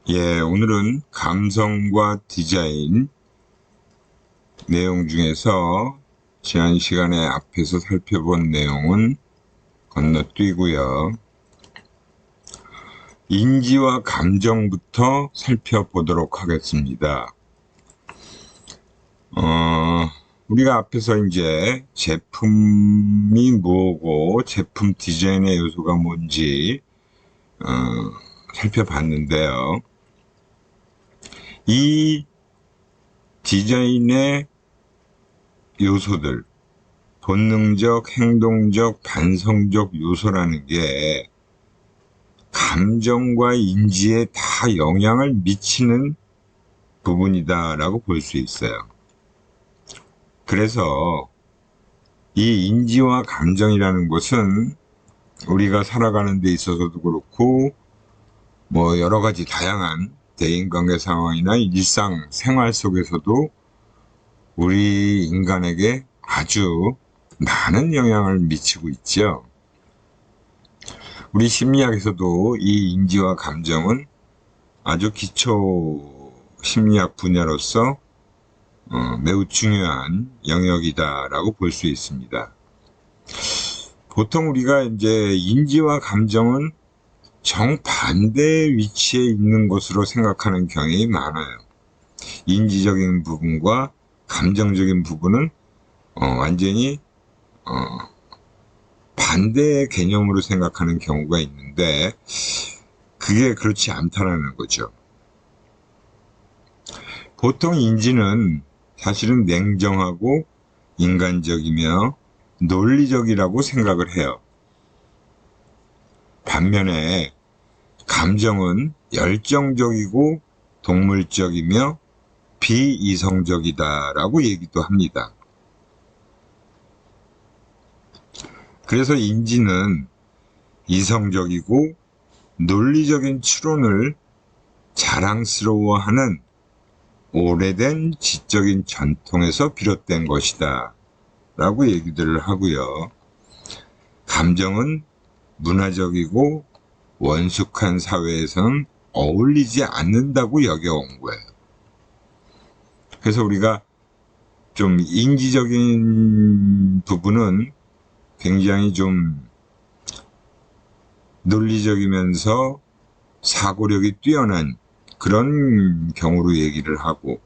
예, 오늘은 감성과 디자인 내용 중에서 지난 시간에 앞에서 살펴본 내용은 건너뛰고요. 인지와 감정부터 살펴보도록 하겠습니다. 우리가 앞에서 이제 제품이 뭐고 제품 디자인의 요소가 뭔지 살펴봤는데요. 이 디자인의 요소들, 본능적, 행동적, 반성적 요소라는 게 감정과 인지에 다 영향을 미치는 부분이다라고 볼 수 있어요. 그래서 이 인지와 감정이라는 것은 우리가 살아가는 데 있어서도 그렇고 뭐 여러 가지 다양한 대인관계 상황이나 일상 생활 속에서도 우리 인간에게 아주 많은 영향을 미치고 있죠. 우리 심리학에서도 이 인지와 감정은 아주 기초 심리학 분야로서 매우 중요한 영역이다라고 볼 수 있습니다. 보통 우리가 이제 인지와 감정은 정반대 위치에 있는 것으로 생각하는 경향이 많아요. 인지적인 부분과 감정적인 부분은 완전히 반대의 개념으로 생각하는 경우가 있는데 그게 그렇지 않다라는 거죠. 보통 인지는 사실은 냉정하고 인간적이며 논리적이라고 생각을 해요. 반면에 감정은 열정적이고 동물적이며 비이성적이다라고 얘기도 합니다. 그래서 인지는 이성적이고 논리적인 추론을 자랑스러워하는 오래된 지적인 전통에서 비롯된 것이다 라고 얘기들을 하고요. 감정은 문화적이고 원숙한 사회에서는 어울리지 않는다고 여겨온 거예요. 그래서 우리가 좀 인지적인 부분은 굉장히 좀 논리적이면서 사고력이 뛰어난 그런 경우로 얘기를 하고,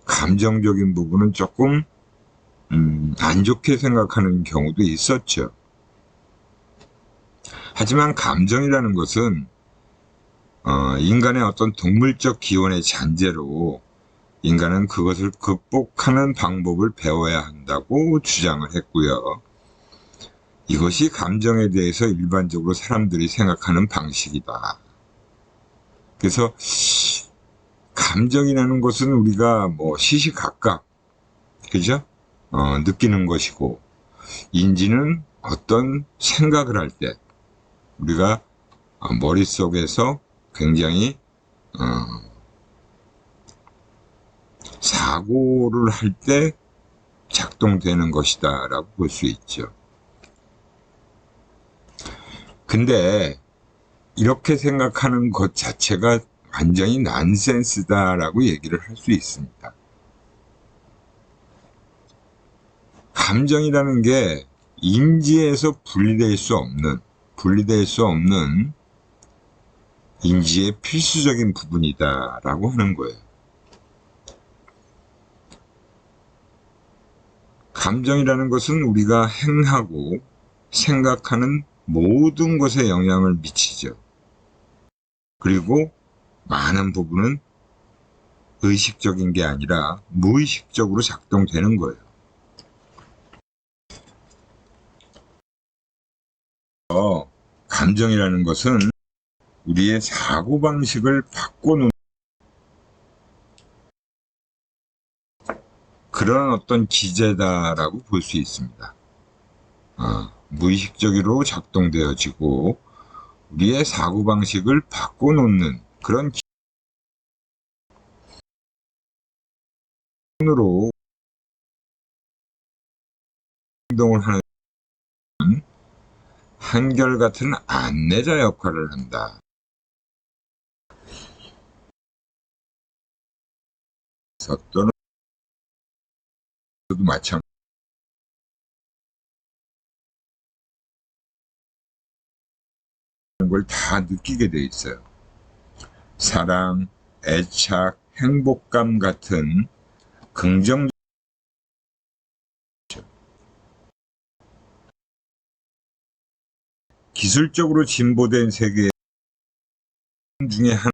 감정적인 부분은 조금 안 좋게 생각하는 경우도 있었죠. 하지만 감정이라는 것은 인간의 어떤 동물적 기원의 잔재로 인간은 그것을 극복하는 방법을 배워야 한다고 주장을 했고요. 이것이 감정에 대해서 일반적으로 사람들이 생각하는 방식이다. 그래서 감정이라는 것은 우리가 뭐 시시각각, 그죠? 느끼는 것이고, 인지는 어떤 생각을 할 때, 우리가 머릿속에서 굉장히 사고를 할 때 작동되는 것이다 라고 볼 수 있죠. 근데 이렇게 생각하는 것 자체가 완전히 난센스다라고 얘기를 할 수 있습니다. 감정이라는 게 인지에서 분리될 수 없는 인지의 필수적인 부분이다라고 하는 거예요. 감정이라는 것은 우리가 행하고 생각하는 모든 것에 영향을 미치죠. 그리고 많은 부분은 의식적인 게 아니라 무의식적으로 작동되는 거예요. 감정이라는 것은 우리의 사고방식을 바꿔놓는 그런 어떤 기제다라고 볼 수 있습니다. 무의식적으로 작동되어지고 우리의 사고방식을 바꿔놓는 그런 기준으로 행동을 하는 한결같은 안내자 역할을 한다. 또는 마찬가지 걸 다 느끼게 돼 있어요. 사랑, 애착, 행복감 같은 긍정 기술적으로 진보된 세계 중에 하나.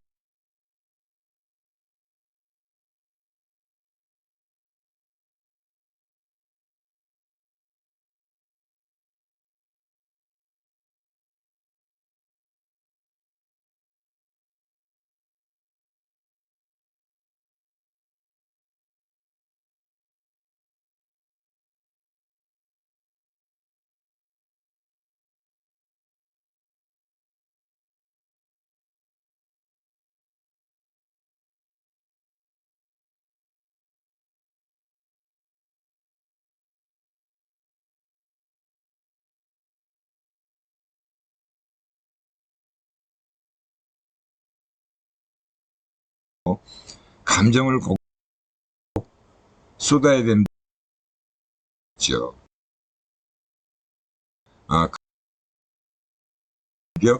감정을 쏟아야 된다죠. 그게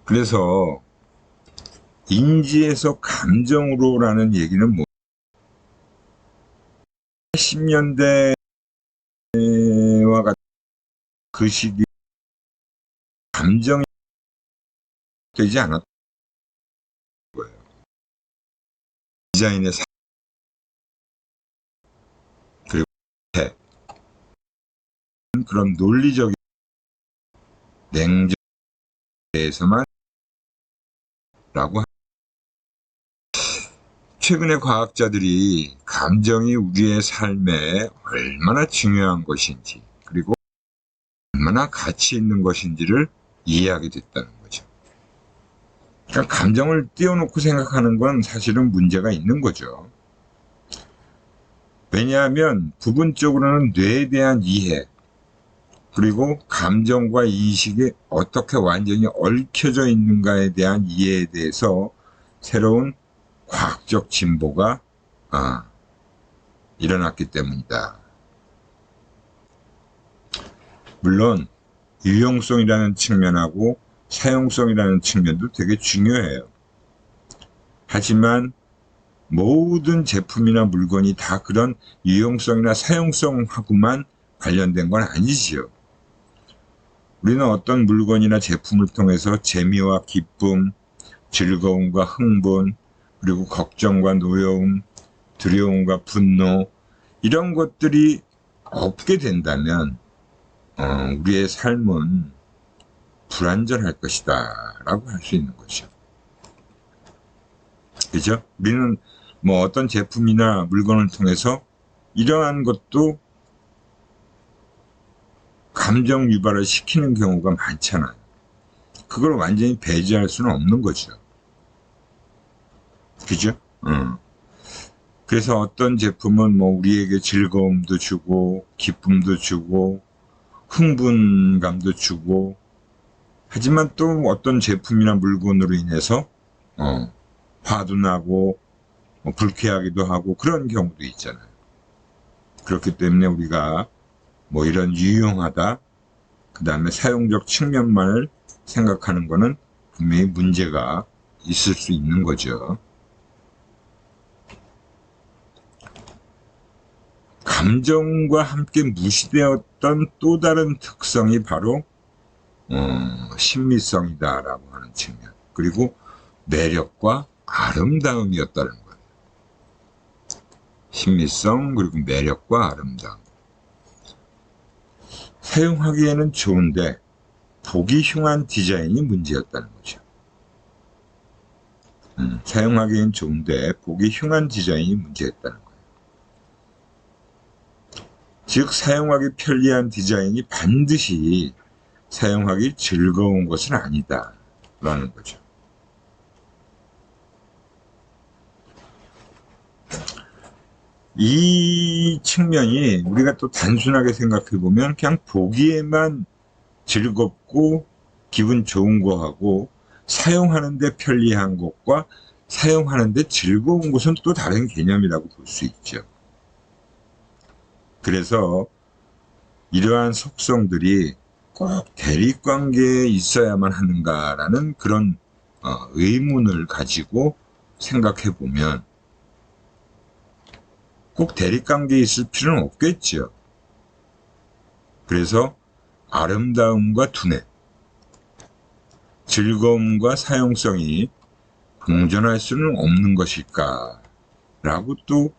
그래서 인지에서 감정으로라는 얘기는 뭐 80년대와 같은 그 시기 감정이 되지 않았던 거예요. 디자인의 그리고 그런 논리적인 냉정에 대해서만 라고. 최근에 과학자들이 감정이 우리의 삶에 얼마나 중요한 것인지 그리고 얼마나 가치 있는 것인지를 이해하게 됐다는 거죠. 그러니까 감정을 띄워놓고 생각하는 건 사실은 문제가 있는 거죠. 왜냐하면 부분적으로는 뇌에 대한 이해 그리고 감정과 인식이 어떻게 완전히 얽혀져 있는가에 대한 이해에 대해서 새로운 과학적 진보가 일어났기 때문이다. 물론 유용성이라는 측면하고 사용성이라는 측면도 되게 중요해요. 하지만 모든 제품이나 물건이 다 그런 유용성이나 사용성하고만 관련된 건 아니지요. 우리는 어떤 물건이나 제품을 통해서 재미와 기쁨, 즐거움과 흥분, 그리고 걱정과 노여움, 두려움과 분노 이런 것들이 없게 된다면 우리의 삶은 불완전할 것이다 라고 할 수 있는 거죠. 그죠? 우리는 뭐 어떤 제품이나 물건을 통해서 이러한 것도 감정 유발을 시키는 경우가 많잖아요. 그걸 완전히 배제할 수는 없는 거죠. 그죠? 그래서 어떤 제품은 뭐 우리에게 즐거움도 주고 기쁨도 주고 흥분감도 주고 하지만 또 어떤 제품이나 물건으로 인해서 화도 나고 불쾌하기도 하고 그런 경우도 있잖아요. 그렇기 때문에 우리가 뭐 이런 유용하다 그 다음에 사용적 측면만을 생각하는 거는 분명히 문제가 있을 수 있는 거죠. 감정과 함께 무시되었던 또 다른 특성이 바로 신미성이다라고 하는 측면 그리고 매력과 아름다움이었다는 거예요. 신미성 그리고 매력과 아름다움. 사용하기에는 좋은데 보기 흉한 디자인이 문제였다는 거죠. 사용하기엔 좋은데 보기 흉한 디자인이 문제였다는 거예요. 즉 사용하기 편리한 디자인이 반드시 사용하기 즐거운 것은 아니다 라는 거죠. 이 측면이 우리가 또 단순하게 생각해 보면 그냥 보기에만 즐겁고 기분 좋은 거하고 사용하는데 편리한 것과 사용하는데 즐거운 것은 또 다른 개념이라고 볼 수 있죠. 그래서 이러한 속성들이 꼭 대립관계에 있어야만 하는가라는 그런 의문을 가지고 생각해 보면 꼭 대립관계에 있을 필요는 없겠죠. 그래서 아름다움과 두뇌, 즐거움과 사용성이 공존할 수는 없는 것일까? 라고 또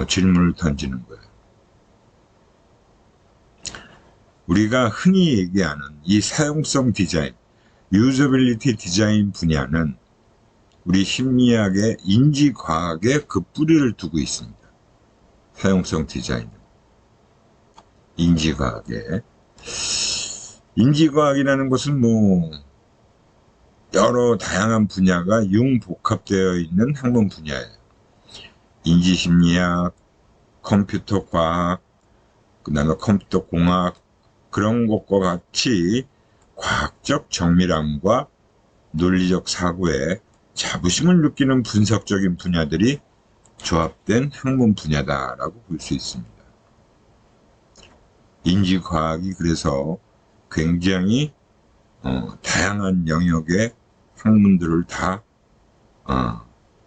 질문을 던지는 거예요. 우리가 흔히 얘기하는 이 사용성 디자인, 유저빌리티 디자인 분야는 우리 심리학의 인지과학에 그 뿌리를 두고 있습니다. 사용성 디자인은. 인지과학에. 인지과학이라는 것은 여러 다양한 분야가 융복합되어 있는 학문 분야예요. 인지심리학, 컴퓨터과학, 그 다음에 컴퓨터공학, 그런 것과 같이 과학적 정밀함과 논리적 사고에 자부심을 느끼는 분석적인 분야들이 조합된 학문 분야다라고 볼 수 있습니다. 인지과학이 그래서 굉장히 다양한 영역의 학문들을 다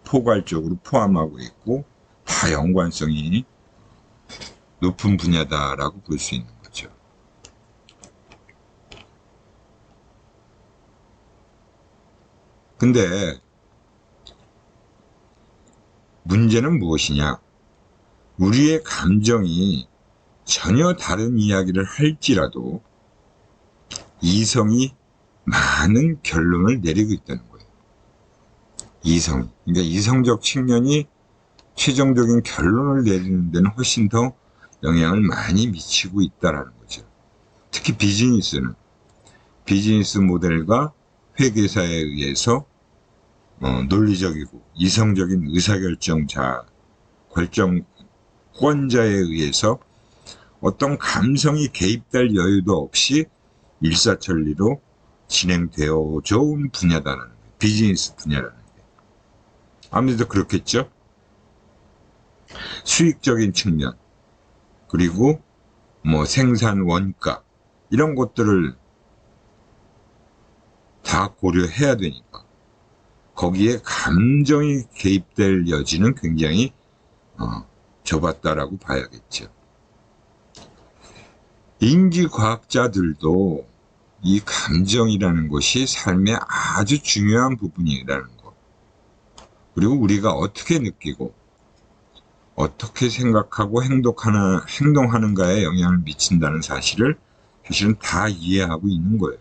포괄적으로 포함하고 있고 다 연관성이 높은 분야다라고 볼 수 있는 거죠. 근데 문제는 무엇이냐? 우리의 감정이 전혀 다른 이야기를 할지라도 이성이 많은 결론을 내리고 있다는 거예요. 이성. 그러니까 이성적 측면이 최종적인 결론을 내리는 데는 훨씬 더 영향을 많이 미치고 있다는 거죠. 특히 비즈니스는 비즈니스 모델과 회계사에 의해서 논리적이고 이성적인 결정권자에 의해서 어떤 감성이 개입될 여유도 없이 일사천리로 진행되어 좋은 분야다라는 거예요. 비즈니스 분야라는 게. 아무래도 그렇겠죠? 수익적인 측면, 그리고 생산 원가, 이런 것들을 다 고려해야 되니까 거기에 감정이 개입될 여지는 굉장히 좁았다라고 봐야겠죠. 인지과학자들도 이 감정이라는 것이 삶의 아주 중요한 부분이라는 것, 그리고 우리가 어떻게 느끼고 어떻게 생각하고 행동하는가에 영향을 미친다는 사실을 사실은 다 이해하고 있는 거예요.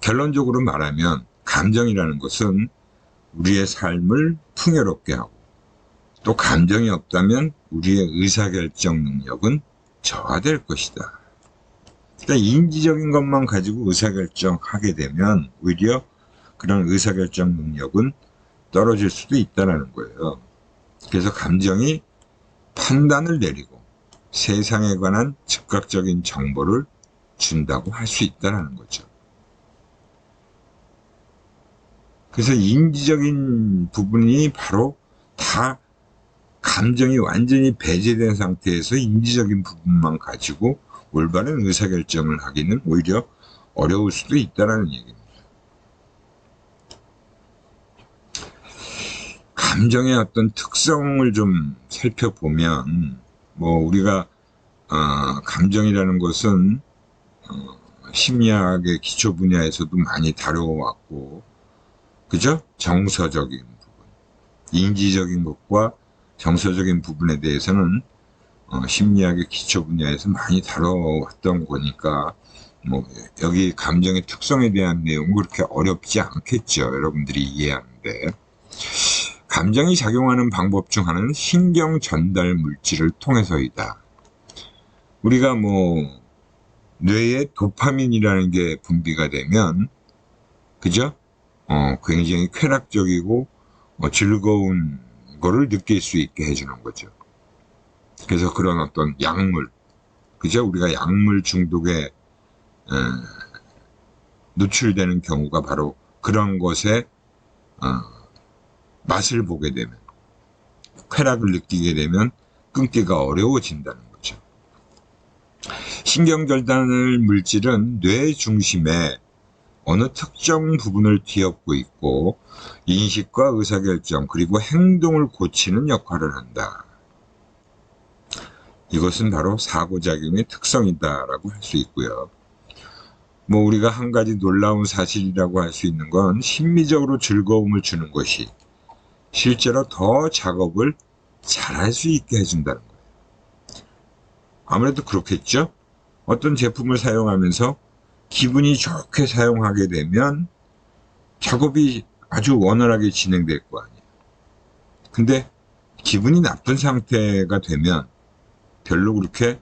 결론적으로 말하면 감정이라는 것은 우리의 삶을 풍요롭게 하고, 또 감정이 없다면 우리의 의사결정 능력은 저하될 것이다. 그러니까 인지적인 것만 가지고 의사결정하게 되면 오히려 그런 의사결정 능력은 떨어질 수도 있다는 거예요. 그래서 감정이 판단을 내리고 세상에 관한 즉각적인 정보를 준다고 할 수 있다는 거죠. 그래서 인지적인 부분이 바로 다 감정이 완전히 배제된 상태에서 인지적인 부분만 가지고 올바른 의사결정을 하기는 오히려 어려울 수도 있다는 얘기입니다. 감정의 어떤 특성을 좀 살펴보면, 우리가 감정이라는 것은 심리학의 기초 분야에서도 많이 다뤄왔고, 그죠? 정서적인 부분, 인지적인 것과 정서적인 부분에 대해서는 심리학의 기초 분야에서 많이 다뤄왔던 거니까 여기 감정의 특성에 대한 내용은 그렇게 어렵지 않겠죠. 여러분들이 이해하는데, 감정이 작용하는 방법 중 하나는 신경 전달 물질을 통해서이다. 우리가 뇌에 도파민이라는 게 분비가 되면, 그죠? 굉장히 쾌락적이고 즐거운 거를 느낄 수 있게 해주는 거죠. 그래서 그런 어떤 약물, 그죠? 우리가 약물 중독에 노출되는 경우가 바로 그런 것에 맛을 보게 되면, 쾌락을 느끼게 되면 끊기가 어려워진다는 거죠. 신경절단을 물질은 뇌 중심에 어느 특정 부분을 뒤엎고 있고 인식과 의사결정 그리고 행동을 고치는 역할을 한다. 이것은 바로 사고작용의 특성이다라고 할 수 있고요. 뭐 우리가 한 가지 놀라운 사실이라고 할 수 있는 건 심미적으로 즐거움을 주는 것이 실제로 더 작업을 잘할 수 있게 해준다는 거예요. 아무래도 그렇겠죠? 어떤 제품을 사용하면서 기분이 좋게 사용하게 되면 작업이 아주 원활하게 진행될 거 아니에요. 근데 기분이 나쁜 상태가 되면 별로 그렇게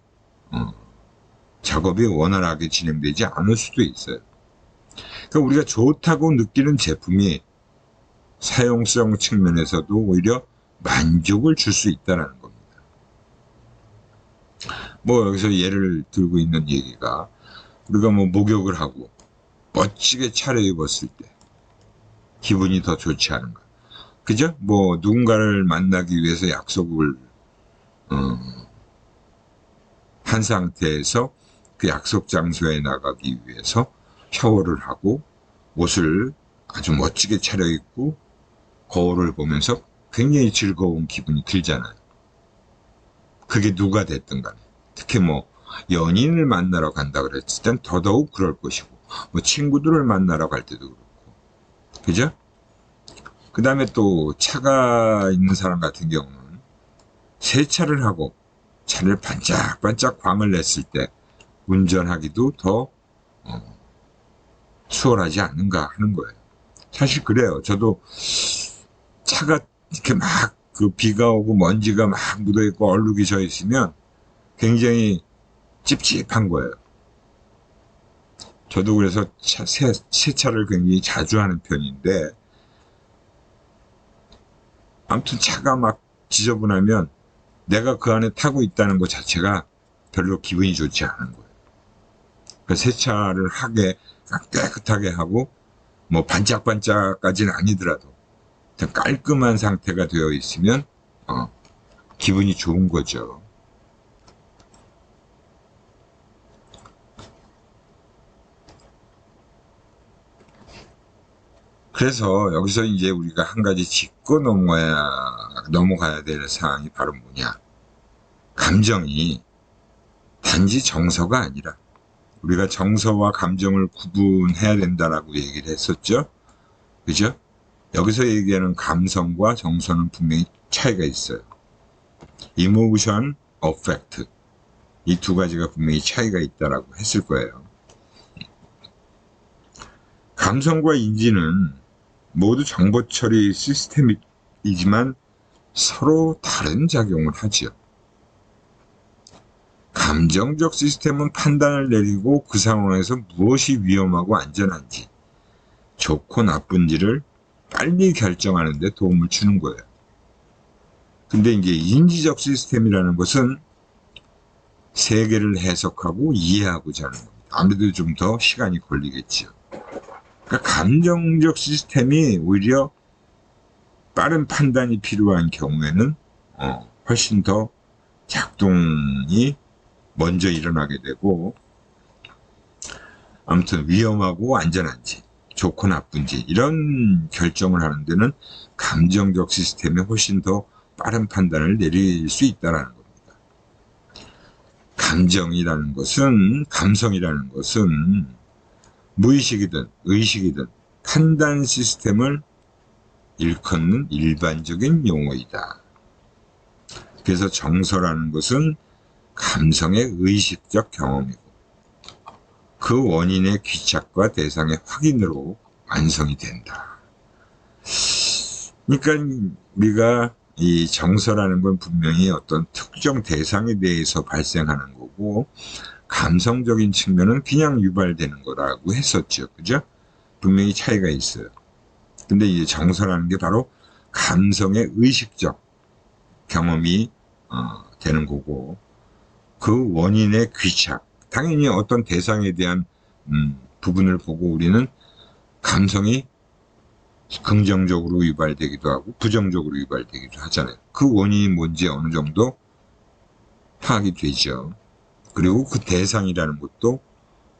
작업이 원활하게 진행되지 않을 수도 있어요. 그러니까 우리가 좋다고 느끼는 제품이 사용성 측면에서도 오히려 만족을 줄 수 있다는 겁니다. 뭐 여기서 예를 들고 있는 얘기가 우리가 뭐 목욕을 하고 멋지게 차려입었을 때 기분이 더 좋지 않은가. 그죠? 뭐 누군가를 만나기 위해서 약속을 한 상태에서 그 약속 장소에 나가기 위해서 샤워를 하고 옷을 아주 멋지게 차려입고 거울을 보면서 굉장히 즐거운 기분이 들잖아요. 그게 누가 됐든 간에. 특히 뭐 연인을 만나러 간다 그랬을 땐 더더욱 그럴 것이고 뭐 친구들을 만나러 갈 때도 그렇고. 그죠? 그 다음에 또 차가 있는 사람 같은 경우는 세차를 하고 차를 반짝반짝 광을 냈을 때 운전하기도 더 수월하지 않는가 하는 거예요. 사실 그래요. 저도 차가 이렇게 막 그 비가 오고 먼지가 막 묻어있고 얼룩이 져 있으면 굉장히 찝찝한 거예요. 저도 그래서 세차를 굉장히 자주 하는 편인데 아무튼 차가 막 지저분하면 내가 그 안에 타고 있다는 것 자체가 별로 기분이 좋지 않은 거예요. 그러니까 세차를 하게 깨끗하게 하고 뭐 반짝반짝까지는 아니더라도 그냥 깔끔한 상태가 되어 있으면 기분이 좋은 거죠. 그래서 여기서 이제 우리가 한 가지 짚고 넘어가야 될 사항이 바로 뭐냐. 감정이 단지 정서가 아니라 우리가 정서와 감정을 구분해야 된다라고 얘기를 했었죠. 그죠? 여기서 얘기하는 감성과 정서는 분명히 차이가 있어요. Emotion, Affect. 이 두 가지가 분명히 차이가 있다라고 했을 거예요. 감성과 인지는 모두 정보 처리 시스템이지만 서로 다른 작용을 하지요. 감정적 시스템은 판단을 내리고 그 상황에서 무엇이 위험하고 안전한지, 좋고 나쁜지를 빨리 결정하는 데 도움을 주는 거예요. 근데 이제 인지적 시스템이라는 것은 세계를 해석하고 이해하고자 하는 겁니다. 아무래도 좀 더 시간이 걸리겠지요. 그러니까 감정적 시스템이 오히려 빠른 판단이 필요한 경우에는 훨씬 더 작동이 먼저 일어나게 되고, 아무튼 위험하고 안전한지 좋고 나쁜지 이런 결정을 하는 데는 감정적 시스템이 훨씬 더 빠른 판단을 내릴 수 있다는 겁니다. 감정이라는 것은, 감성이라는 것은 무의식이든 의식이든 판단 시스템을 일컫는 일반적인 용어이다. 그래서 정서라는 것은 감성의 의식적 경험이고 그 원인의 귀착과 대상의 확인으로 완성이 된다. 그러니까 우리가 이 정서라는 건 분명히 어떤 특정 대상에 대해서 발생하는 거고 감성적인 측면은 그냥 유발되는 거라고 했었죠. 그죠? 분명히 차이가 있어요. 근데 이 정서라는 게 바로 감성의 의식적 경험이 되는 거고, 그 원인의 귀착, 당연히 어떤 대상에 대한 부분을 보고 우리는 감성이 긍정적으로 유발되기도 하고 부정적으로 유발되기도 하잖아요. 그 원인이 뭔지 어느 정도 파악이 되죠. 그리고 그 대상이라는 것도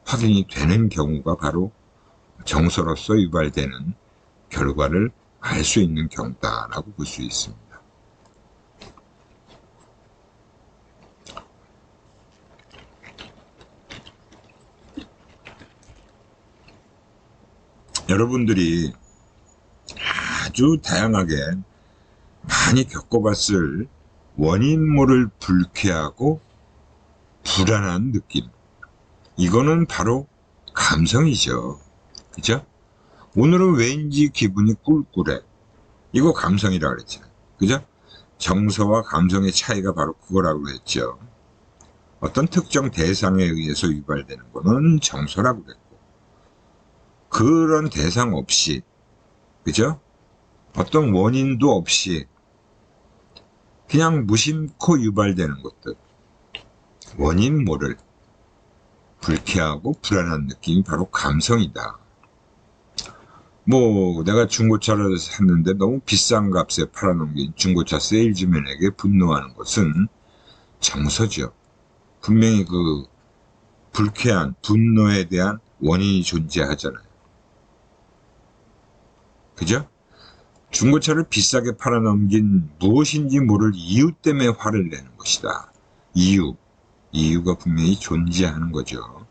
확인이 되는 경우가 바로 정서로서 유발되는 결과를 알 수 있는 경우다라고 볼 수 있습니다. 여러분들이 아주 다양하게 많이 겪어봤을 원인 모를 불쾌하고 불안한 느낌, 이거는 바로 감성이죠. 그죠? 오늘은 왠지 기분이 꿀꿀해, 이거 감성이라고 그랬잖아요. 그죠? 정서와 감성의 차이가 바로 그거라고 했죠. 어떤 특정 대상에 의해서 유발되는 거는 정서라고 그랬고, 그런 대상 없이, 그죠? 어떤 원인도 없이 그냥 무심코 유발되는 것들, 원인 모를 불쾌하고 불안한 느낌이 바로 감성이다. 뭐 내가 중고차를 샀는데 너무 비싼 값에 팔아넘긴 중고차 세일즈맨에게 분노하는 것은 정서죠. 분명히 그 불쾌한 분노에 대한 원인이 존재하잖아요. 그죠? 중고차를 비싸게 팔아넘긴 무엇인지 모를 이유 때문에 화를 내는 것이다. 이유가 분명히 존재하는 거죠.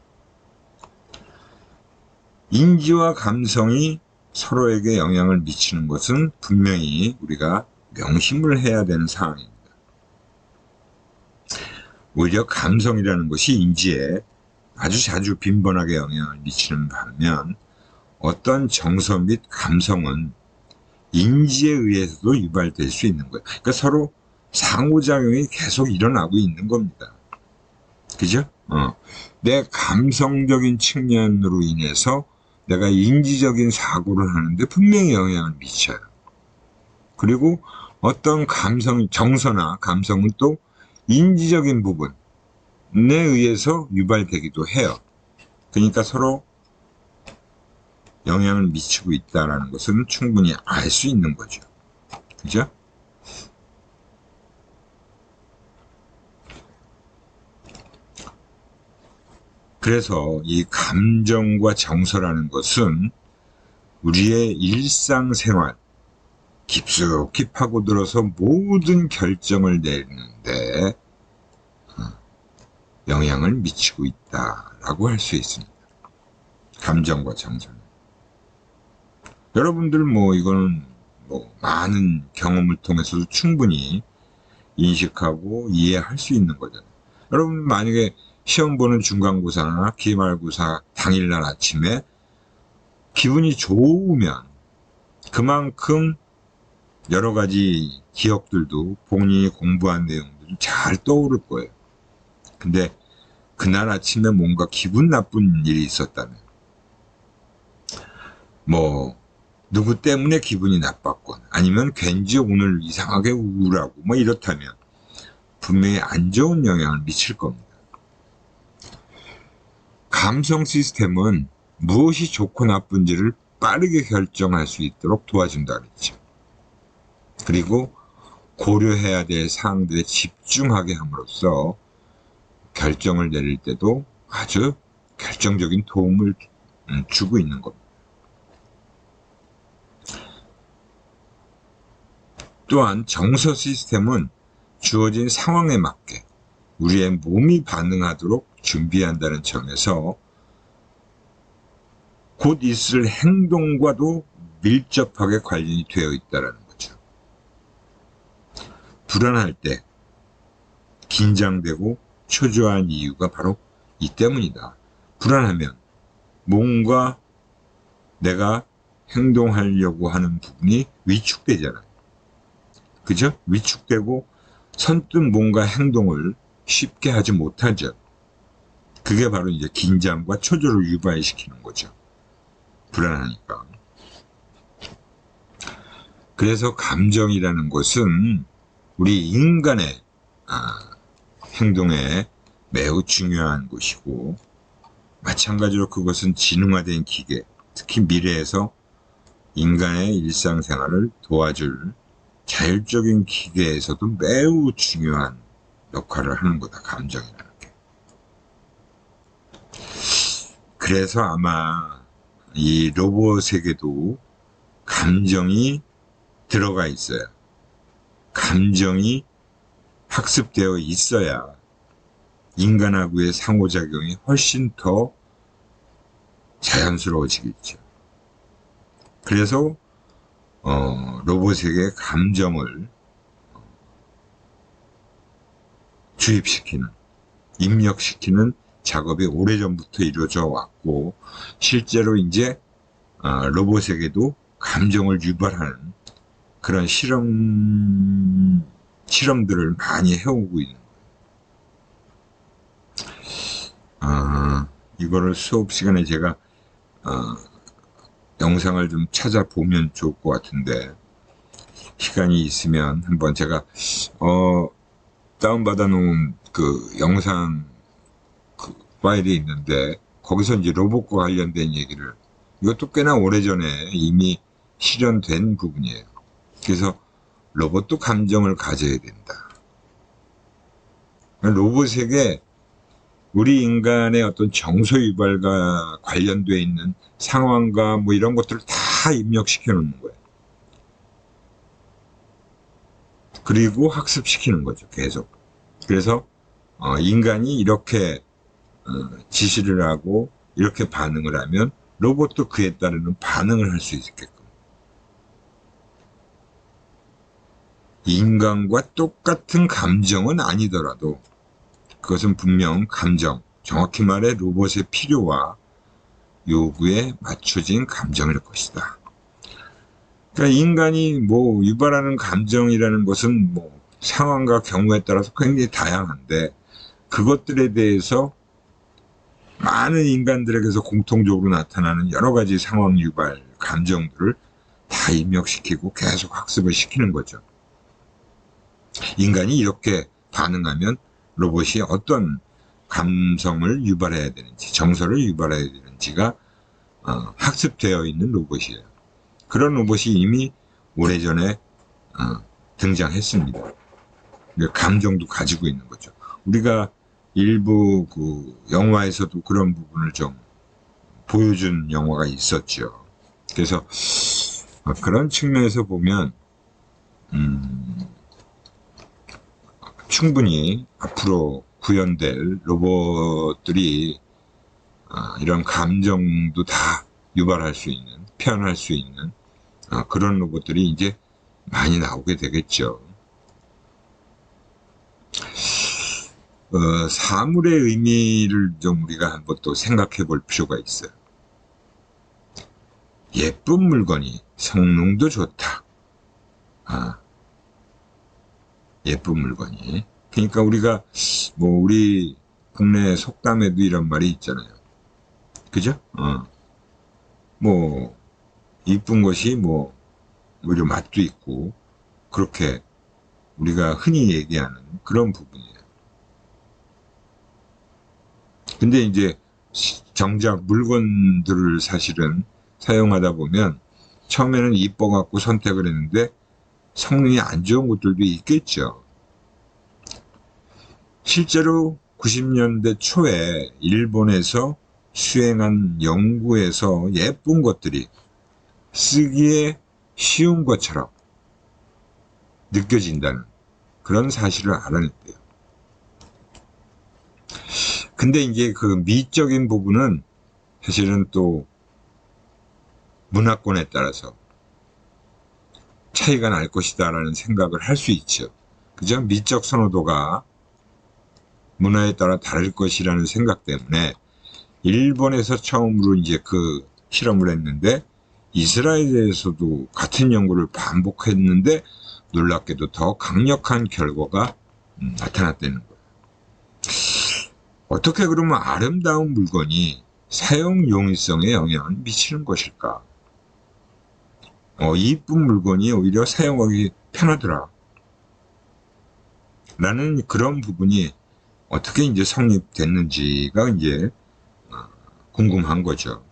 인지와 감성이 서로에게 영향을 미치는 것은 분명히 우리가 명심을 해야 되는 상황입니다. 오히려 감성이라는 것이 인지에 아주 자주 빈번하게 영향을 미치는 반면, 어떤 정서 및 감성은 인지에 의해서도 유발될 수 있는 거예요. 그러니까 서로 상호작용이 계속 일어나고 있는 겁니다. 그죠? 내 감성적인 측면으로 인해서 내가 인지적인 사고를 하는데 분명히 영향을 미쳐요. 그리고 어떤 정서나 감성은 또 인지적인 부분에 의해서 유발되기도 해요. 그러니까 서로 영향을 미치고 있다는 것은 충분히 알 수 있는 거죠. 그죠? 그래서 이 감정과 정서라는 것은 우리의 일상생활 깊숙이 파고들어서 모든 결정을 내리는데 영향을 미치고 있다라고 할 수 있습니다. 감정과 정서는. 여러분들 이거는 많은 경험을 통해서도 충분히 인식하고 이해할 수 있는 거잖아요. 여러분 만약에 시험 보는 중간고사나 기말고사 당일날 아침에 기분이 좋으면 그만큼 여러 가지 기억들도 본인이 공부한 내용들이 잘 떠오를 거예요. 근데 그날 아침에 뭔가 기분 나쁜 일이 있었다면, 누구 때문에 기분이 나빴건 아니면 괜히 오늘 이상하게 우울하고 이렇다면 분명히 안 좋은 영향을 미칠 겁니다. 감성 시스템은 무엇이 좋고 나쁜지를 빠르게 결정할 수 있도록 도와준다 그랬죠. 그리고 고려해야 될 사항들에 집중하게 함으로써 결정을 내릴 때도 아주 결정적인 도움을 주고 있는 겁니다. 또한 정서 시스템은 주어진 상황에 맞게 우리의 몸이 반응하도록 준비한다는 점에서 곧 있을 행동과도 밀접하게 관련이 되어 있다는 거죠. 불안할 때 긴장되고 초조한 이유가 바로 이 때문이다. 불안하면 뭔가 내가 행동하려고 하는 부분이 위축되잖아요. 그죠? 위축되고 선뜻 뭔가 행동을 쉽게 하지 못하죠. 그게 바로 이제 긴장과 초조를 유발시키는 거죠. 불안하니까. 그래서 감정이라는 것은 우리 인간의 행동에 매우 중요한 것이고, 마찬가지로 그것은 지능화된 기계, 특히 미래에서 인간의 일상생활을 도와줄 자율적인 기계에서도 매우 중요한 역할을 하는 거다, 감정이라는 게. 그래서 아마 이 로봇에게도 감정이 들어가 있어요. 감정이 학습되어 있어야 인간하고의 상호작용이 훨씬 더 자연스러워지겠죠. 그래서 로봇에게 감정을 주입시키는, 입력시키는 작업이 오래전부터 이루어져 왔고, 실제로 이제 로봇에게도 감정을 유발하는 그런 실험들을 많이 해오고 있는 거예요. 이거를 수업 시간에 제가 영상을 좀 찾아보면 좋을 것 같은데, 시간이 있으면 한번 제가 다운받아 놓은 그 영상 그 파일이 있는데, 거기서 이제 로봇과 관련된 얘기를, 이것도 꽤나 오래전에 이미 실현된 부분이에요. 그래서 로봇도 감정을 가져야 된다. 로봇에게 우리 인간의 어떤 정서 유발과 관련되어 있는 상황과 뭐 이런 것들을 다 입력시켜 놓는 거예요. 그리고 학습시키는 거죠, 계속. 그래서 인간이 이렇게 지시를 하고 이렇게 반응을 하면 로봇도 그에 따르는 반응을 할 수 있게끔. 인간과 똑같은 감정은 아니더라도 그것은 분명 감정, 정확히 말해 로봇의 필요와 요구에 맞춰진 감정일 것이다. 그러니까 인간이 뭐 유발하는 감정이라는 것은 뭐 상황과 경우에 따라서 굉장히 다양한데, 그것들에 대해서 많은 인간들에게서 공통적으로 나타나는 여러 가지 상황 유발 감정들을 다 입력시키고 계속 학습을 시키는 거죠. 인간이 이렇게 반응하면 로봇이 어떤 감성을 유발해야 되는지, 정서를 유발해야 되는지가 학습되어 있는 로봇이에요. 그런 로봇이 이미 오래전에 등장했습니다. 감정도 가지고 있는 거죠. 우리가 일부 그 영화에서도 그런 부분을 좀 보여준 영화가 있었죠. 그래서 그런 측면에서 보면 충분히 앞으로 구현될 로봇들이 이런 감정도 다 유발할 수 있는, 표현할 수 있는 그런 로봇들이 이제 많이 나오게 되겠죠. 사물의 의미를 좀 우리가 한번 또 생각해 볼 필요가 있어요. 예쁜 물건이 성능도 좋다. 예쁜 물건이. 그러니까 우리가 뭐 우리 국내 속담에도 이런 말이 있잖아요. 그죠? 뭐 이쁜 것이 뭐 오히려 맛도 있고, 그렇게 우리가 흔히 얘기하는 그런 부분이에요. 근데 이제 정작 물건들을 사실은 사용하다 보면 처음에는 이뻐갖고 선택을 했는데 성능이 안 좋은 것들도 있겠죠. 실제로 90년대 초에 일본에서 수행한 연구에서 예쁜 것들이 쓰기에 쉬운 것처럼 느껴진다는 그런 사실을 알아냈대요. 근데 이제 그 미적인 부분은 사실은 또 문화권에 따라서 차이가 날 것이다 라는 생각을 할 수 있죠. 그죠? 미적 선호도가 문화에 따라 다를 것이라는 생각 때문에 일본에서 처음으로 이제 그 실험을 했는데, 이스라엘에서도 같은 연구를 반복했는데 놀랍게도 더 강력한 결과가 나타났다는 거예요. 어떻게 그러면 아름다운 물건이 사용 용이성에 영향을 미치는 것일까? 이쁜 물건이 오히려 사용하기 편하더라. 라는 그런 부분이 어떻게 이제 성립됐는지가 이제 궁금한 거죠.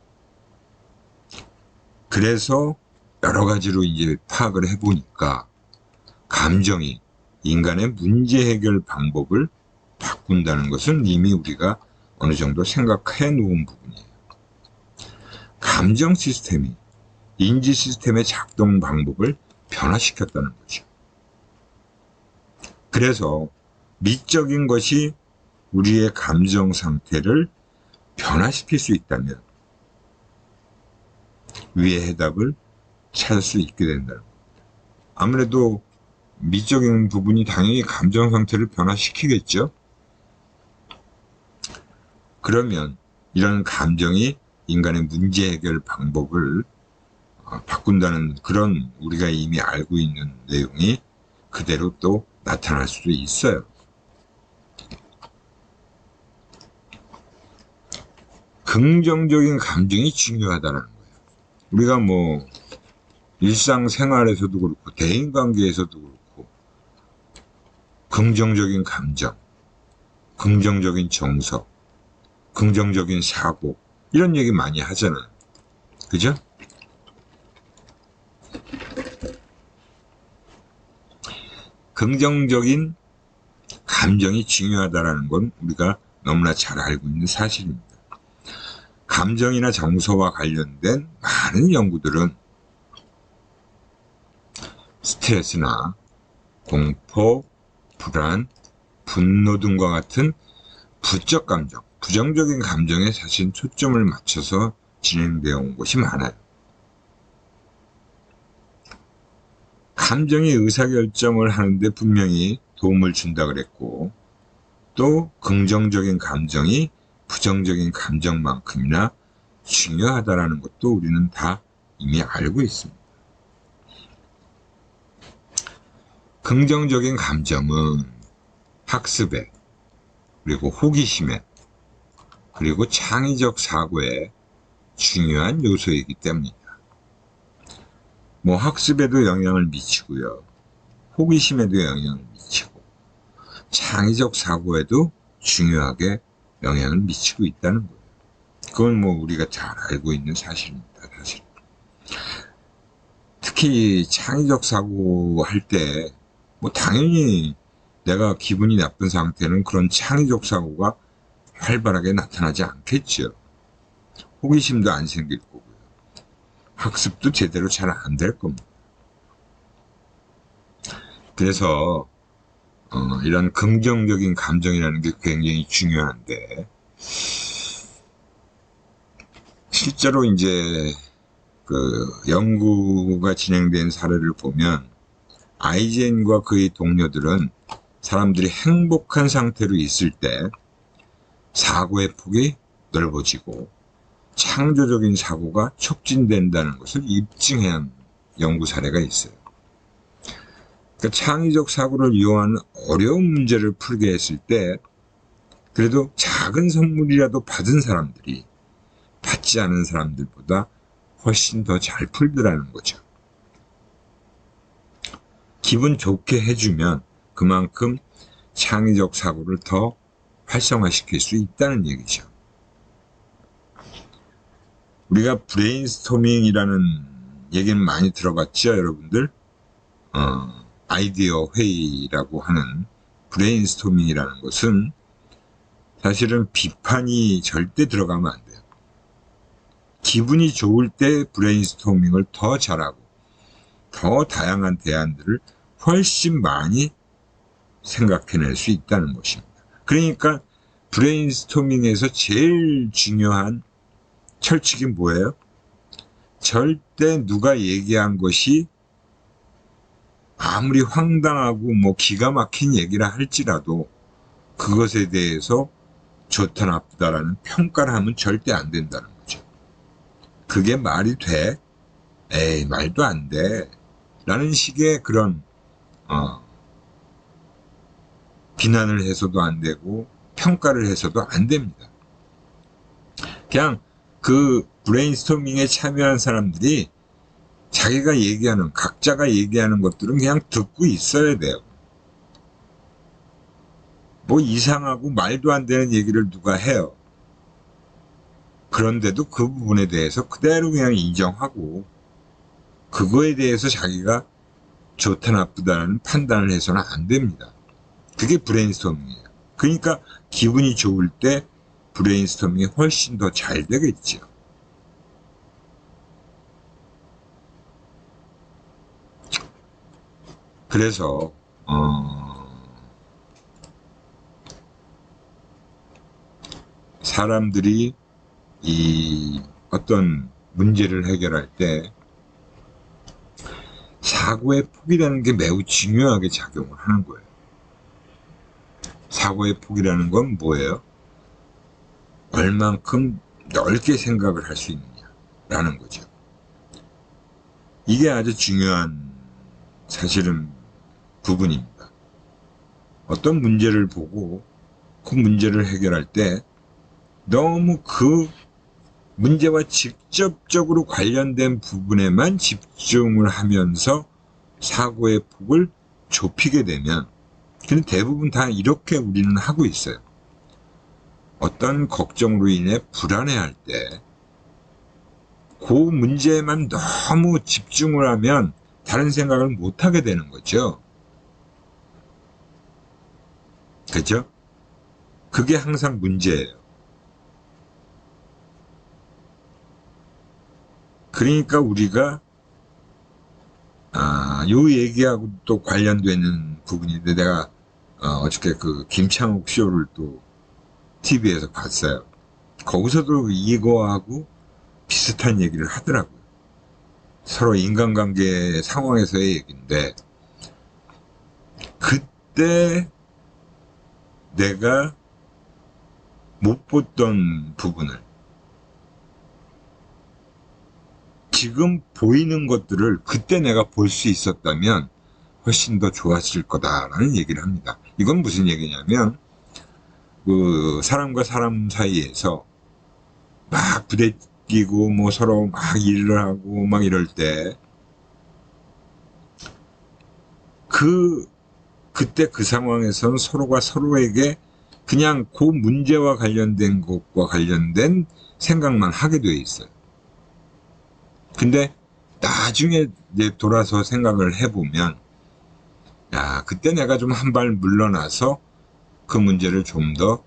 그래서 여러 가지로 이제 파악을 해보니까 감정이 인간의 문제 해결 방법을 바꾼다는 것은 이미 우리가 어느 정도 생각해 놓은 부분이에요. 감정 시스템이 인지 시스템의 작동 방법을 변화시켰다는 거죠. 그래서 미적인 것이 우리의 감정 상태를 변화시킬 수 있다면 위의 해답을 찾을 수 있게 된다는 겁니다. 아무래도 미적인 부분이 당연히 감정 상태를 변화시키겠죠. 그러면 이런 감정이 인간의 문제 해결 방법을 바꾼다는 그런 우리가 이미 알고 있는 내용이 그대로 또 나타날 수도 있어요. 긍정적인 감정이 중요하다는 거예요. 우리가 뭐 일상생활에서도 그렇고 대인관계에서도 그렇고 긍정적인 감정, 긍정적인 정서, 긍정적인 사고 이런 얘기 많이 하잖아요. 그죠? 긍정적인 감정이 중요하다는 건 우리가 너무나 잘 알고 있는 사실입니다. 감정이나 정서와 관련된 많은 연구들은 스트레스나 공포, 불안, 분노 등과 같은 부적 감정, 부정적인 감정에 사실 초점을 맞춰서 진행되어 온 것이 많아요. 감정이 의사결정을 하는데 분명히 도움을 준다 그랬고, 또 긍정적인 감정이 부정적인 감정만큼이나 중요하다는 것도 우리는 다 이미 알고 있습니다. 긍정적인 감정은 학습에, 그리고 호기심에, 그리고 창의적 사고에 중요한 요소이기 때문입니다. 뭐 학습에도 영향을 미치고요. 호기심에도 영향을 미치고 창의적 사고에도 중요하게 영향을 미치고 있다는 거예요. 그건 뭐 우리가 잘 알고 있는 사실입니다. 사실. 특히 창의적 사고 할 때 뭐 당연히 내가 기분이 나쁜 상태는 그런 창의적 사고가 활발하게 나타나지 않겠죠. 호기심도 안 생길 거고요. 학습도 제대로 잘 안 될 겁니다. 그래서 이런 긍정적인 감정이라는 게 굉장히 중요한데 실제로 이제 그 연구가 진행된 사례를 보면 아이젠과 그의 동료들은 사람들이 행복한 상태로 있을 때 사고의 폭이 넓어지고 창조적인 사고가 촉진된다는 것을 입증한 연구 사례가 있어요. 그러니까 창의적 사고를 이용하는 어려운 문제를 풀게 했을 때 그래도 작은 선물이라도 받은 사람들이 받지 않은 사람들보다 훨씬 더 잘 풀더라는 거죠. 기분 좋게 해주면 그만큼 창의적 사고를 더 활성화시킬 수 있다는 얘기죠. 우리가 브레인스토밍이라는 얘기는 많이 들어봤죠, 여러분들? 아이디어 회의라고 하는 브레인스토밍이라는 것은 사실은 비판이 절대 들어가면 안 돼요. 기분이 좋을 때 브레인스토밍을 더 잘하고 더 다양한 대안들을 훨씬 많이 생각해낼 수 있다는 것입니다. 그러니까 브레인스토밍에서 제일 중요한 철칙이 뭐예요? 절대 누가 얘기한 것이 아무리 황당하고 뭐 기가 막힌 얘기라 할지라도 그것에 대해서 좋다 나쁘다라는 평가를 하면 절대 안 된다는 거죠. 그게 말이 돼? 에이, 말도 안 돼. 라는 식의 그런 비난을 해서도 안 되고 평가를 해서도 안 됩니다. 그냥 그 브레인스토밍에 참여한 사람들이 자기가 얘기하는, 각자가 얘기하는 것들은 그냥 듣고 있어야 돼요. 뭐 이상하고 말도 안 되는 얘기를 누가 해요. 그런데도 그 부분에 대해서 그대로 그냥 인정하고 그거에 대해서 자기가 좋다 나쁘다는 판단을 해서는 안 됩니다. 그게 브레인스토밍이에요. 그러니까 기분이 좋을 때 브레인스토밍이 훨씬 더 잘 되겠죠. 그래서 사람들이 이 어떤 문제를 해결할 때 사고의 폭이라는 게 매우 중요하게 작용을 하는 거예요. 사고의 폭이라는 건 뭐예요? 얼만큼 넓게 생각을 할 수 있느냐라는 거죠. 이게 아주 중요한 사실은 부분입니다. 어떤 문제를 보고 그 문제를 해결할 때 너무 그 문제와 직접적으로 관련된 부분에만 집중을 하면서 사고의 폭을 좁히게 되면, 근데 대부분 다 이렇게 우리는 하고 있어요. 어떤 걱정으로 인해 불안해할 때 그 문제에만 너무 집중을 하면 다른 생각을 못 하게 되는 거죠. 그죠? 그게 항상 문제예요. 그러니까 우리가 요 얘기하고 또 관련되는 부분인데, 내가 어저께 그 김창욱 쇼를 또 TV에서 봤어요. 거기서도 이거하고 비슷한 얘기를 하더라고요. 서로 인간관계 상황에서의 얘기인데, 그때 내가 못 봤던 부분을 지금 보이는 것들을 그때 내가 볼 수 있었다면 훨씬 더 좋았을 거다라는 얘기를 합니다. 이건 무슨 얘기냐면, 그 사람과 사람 사이에서 막 부대끼고 뭐 서로 막 일을 하고 막 이럴 때 그때 그 상황에서는 서로가 서로에게 그냥 그 문제와 관련된 것과 관련된 생각만 하게 돼 있어요. 근데 나중에 이제 돌아서 생각을 해보면, 야, 그때 내가 좀 한 발 물러나서 그 문제를 좀 더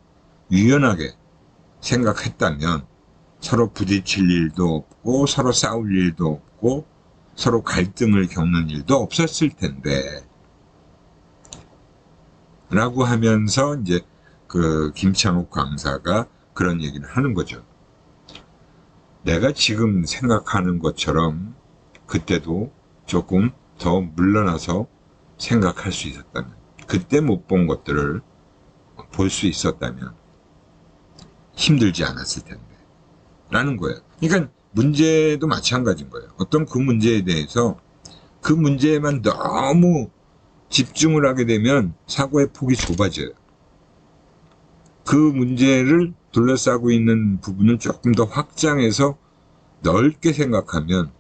유연하게 생각했다면 서로 부딪힐 일도 없고 서로 싸울 일도 없고 서로 갈등을 겪는 일도 없었을 텐데 라고 하면서 이제 그 김창욱 강사가 그런 얘기를 하는 거죠. 내가 지금 생각하는 것처럼 그때도 조금 더 물러나서 생각할 수 있었다면, 그때 못 본 것들을 볼 수 있었다면 힘들지 않았을 텐데 라는 거예요. 그러니까 문제도 마찬가지인 거예요. 어떤 그 문제에 대해서 그 문제에만 너무 집중을 하게 되면 사고의 폭이 좁아져요. 그 문제를 둘러싸고 있는 부분을 조금 더 확장해서 넓게 생각하면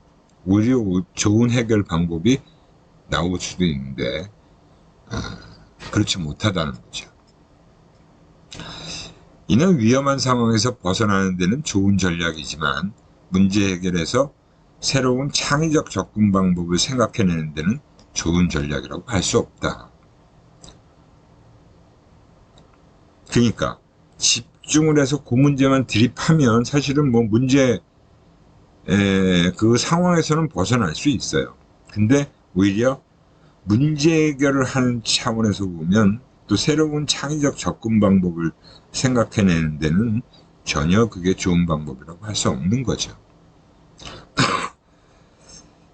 오히려 좋은 해결 방법이 나올 수도 있는데 그렇지 못하다는 거죠. 이는 위험한 상황에서 벗어나는 데는 좋은 전략이지만 문제 해결에서 새로운 창의적 접근 방법을 생각해내는 데는 좋은 전략이라고 할 수 없다. 그러니까 집중을 해서 그 문제만 드립하면 사실은 뭐 그 상황에서는 벗어날 수 있어요. 근데 오히려 문제 해결을 하는 차원에서 보면 또 새로운 창의적 접근 방법을 생각해내는 데는 전혀 그게 좋은 방법이라고 할 수 없는 거죠.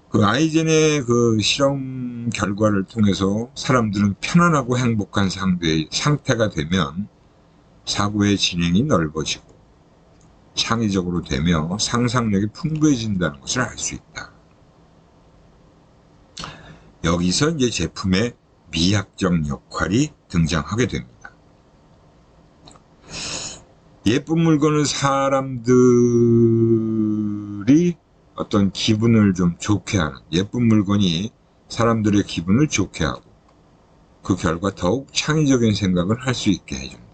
그 아이젠의 그 실험 결과를 통해서 사람들은 편안하고 행복한 상태가 되면 사고의 진행이 넓어지고 창의적으로 되며 상상력이 풍부해진다는 것을 알 수 있다. 여기서 이제 제품의 미학적 역할이 등장하게 됩니다. 예쁜 물건을 사람들이 어떤 기분을 좀 좋게 하는, 예쁜 물건이 사람들의 기분을 좋게 하고 그 결과 더욱 창의적인 생각을 할 수 있게 해준다.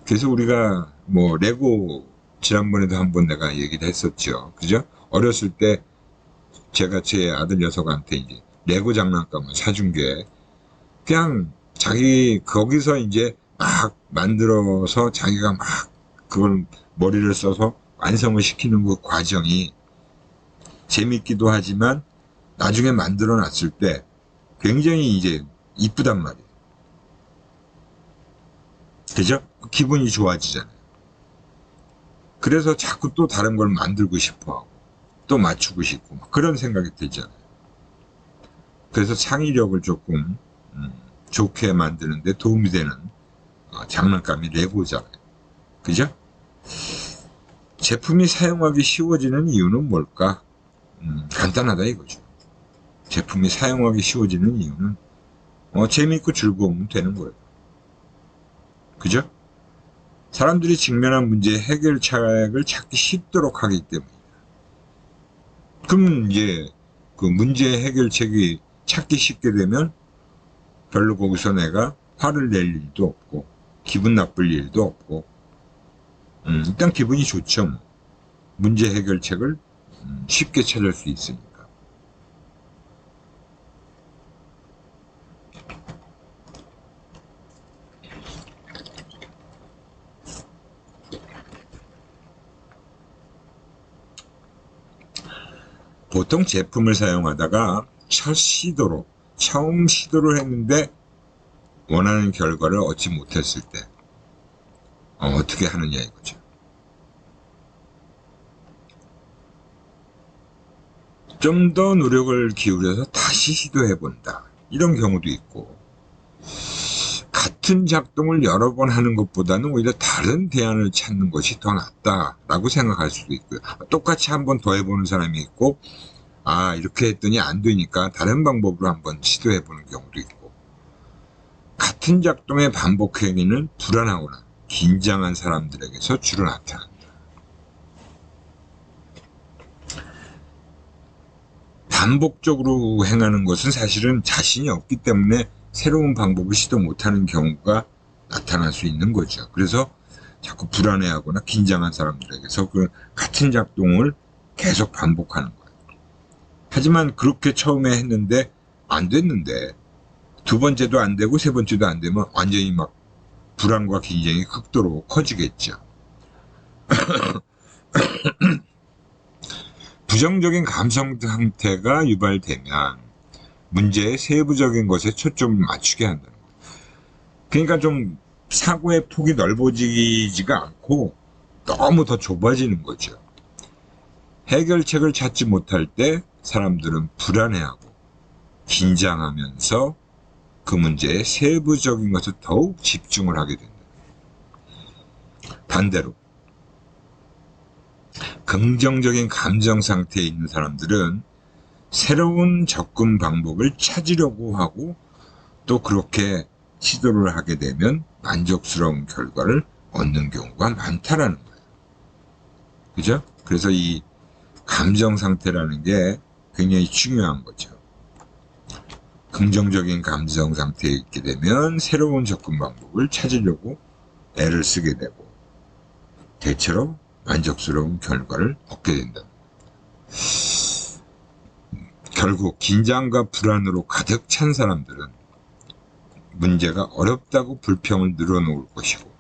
그래서 우리가 뭐 레고 지난번에도 한번 내가 얘기를 했었죠. 그죠? 어렸을 때 제가 제 아들 녀석한테 이제 레고 장난감을 사준 게 그냥 자기 거기서 이제 막 만들어서 자기가 막 그걸 머리를 써서 완성을 시키는 그 과정이 재밌기도 하지만 나중에 만들어 놨을 때 굉장히 이제 이쁘단 말이에요. 그죠? 기분이 좋아지잖아요. 그래서 자꾸 또 다른 걸 만들고 싶어 하고 또 맞추고 싶고 그런 생각이 들잖아요. 그래서 창의력을 조금 좋게 만드는데 도움이 되는 장난감이 레고잖아요. 그죠? 제품이 사용하기 쉬워지는 이유는 뭘까? 간단하다 이거죠. 제품이 사용하기 쉬워지는 이유는 재미있고 즐거우면 되는 거예요. 그죠? 사람들이 직면한 문제의 해결책을 찾기 쉽도록 하기 때문이다. 그럼 이제 그 문제의 해결책이 찾기 쉽게 되면 별로 거기서 내가 화를 낼 일도 없고 기분 나쁠 일도 없고 일단 기분이 좋죠. 뭐. 문제 해결책을 쉽게 찾을 수 있으니까. 보통 제품을 사용하다가 처음 시도를 했는데 원하는 결과를 얻지 못했을 때 어떻게 하느냐 이거죠. 좀 더 노력을 기울여서 다시 시도해본다. 이런 경우도 있고 같은 작동을 여러 번 하는 것보다는 오히려 다른 대안을 찾는 것이 더 낫다라고 생각할 수도 있고요. 똑같이 한번 더 해보는 사람이 있고 이렇게 했더니 안 되니까 다른 방법으로 한번 시도해보는 경우도 있고 같은 작동의 반복 행위는 불안하거나 긴장한 사람들에게서 주로 나타난다. 반복적으로 행하는 것은 사실은 자신이 없기 때문에 새로운 방법을 시도 못하는 경우가 나타날 수 있는 거죠. 그래서 자꾸 불안해하거나 긴장한 사람들에게서 그 같은 작동을 계속 반복하는 거예요. 하지만 그렇게 처음에 했는데 안 됐는데 두 번째도 안 되고 세 번째도 안 되면 완전히 막 불안과 긴장이 극도로 커지겠죠. 부정적인 감정 상태가 유발되면 문제의 세부적인 것에 초점을 맞추게 한다는 거예요. 그러니까 좀 사고의 폭이 넓어지지가 않고 너무 더 좁아지는 거죠. 해결책을 찾지 못할 때 사람들은 불안해하고 긴장하면서 그 문제의 세부적인 것을 더욱 집중을 하게 된다. 반대로 긍정적인 감정 상태에 있는 사람들은 새로운 접근 방법을 찾으려고 하고 또 그렇게 시도를 하게 되면 만족스러운 결과를 얻는 경우가 많다라는 거예요. 그죠? 그래서 이 감정 상태라는 게 굉장히 중요한 거죠. 긍정적인 감정 상태에 있게 되면 새로운 접근 방법을 찾으려고 애를 쓰게 되고 대체로 만족스러운 결과를 얻게 된다. 결국 긴장과 불안으로 가득 찬 사람들은 문제가 어렵다고 불평을 늘어놓을 것이고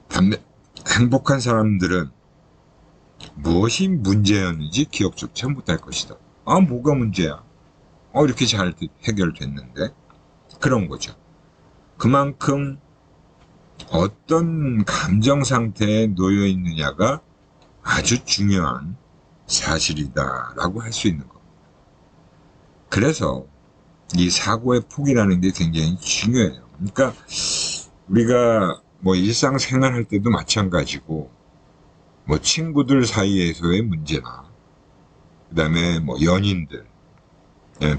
반면 행복한 사람들은 무엇이 문제였는지 기억조차 못할 것이다. 뭐가 문제야? 이렇게 잘 해결됐는데 그런 거죠. 그만큼 어떤 감정 상태에 놓여 있느냐가 아주 중요한 사실이다라고 할 수 있는 겁니다. 그래서 이 사고의 폭이라는 게 굉장히 중요해요. 그러니까 우리가 뭐 일상생활 할 때도 마찬가지고 뭐 친구들 사이에서의 문제나 그 다음에 뭐 연인들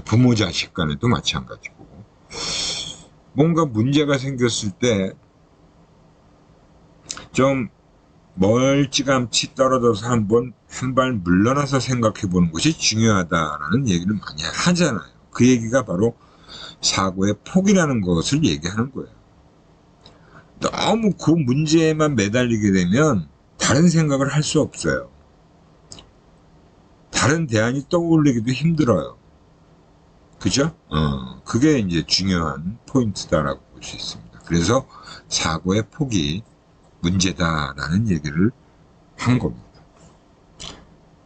부모 자식 간에도 마찬가지고 뭔가 문제가 생겼을 때 좀 멀찌감치 떨어져서 한 발 물러나서 생각해 보는 것이 중요하다라는 얘기를 많이 하잖아요. 그 얘기가 바로 사고의 폭이라는 것을 얘기하는 거예요. 너무 그 문제에만 매달리게 되면 다른 생각을 할 수 없어요. 다른 대안이 떠올리기도 힘들어요. 그죠? 그게 이제 중요한 포인트다라고 볼 수 있습니다. 그래서 사고의 폭이 문제다라는 얘기를 한 겁니다.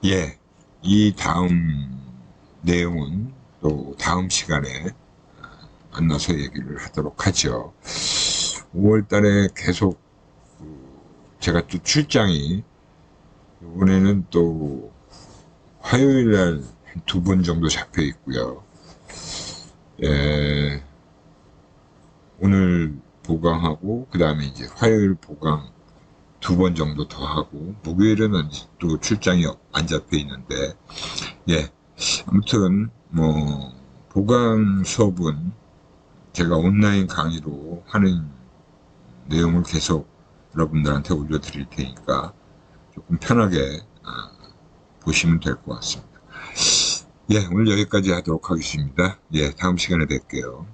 예, 이 다음 내용은 또 다음 시간에 만나서 얘기를 하도록 하죠. 5월 달에 계속 제가 또 출장이 이번에는 또 화요일 날 2번 정도 잡혀 있고요. 예, 오늘 보강하고 그 다음에 이제 화요일 보강 2번 정도 더 하고 목요일은 또 출장이 안 잡혀 있는데, 예, 아무튼 뭐 보강 수업은 제가 온라인 강의로 하는 내용을 계속 여러분들한테 올려드릴 테니까 조금 편하게 보시면 될 것 같습니다. 예, 오늘 여기까지 하도록 하겠습니다. 예, 다음 시간에 뵐게요.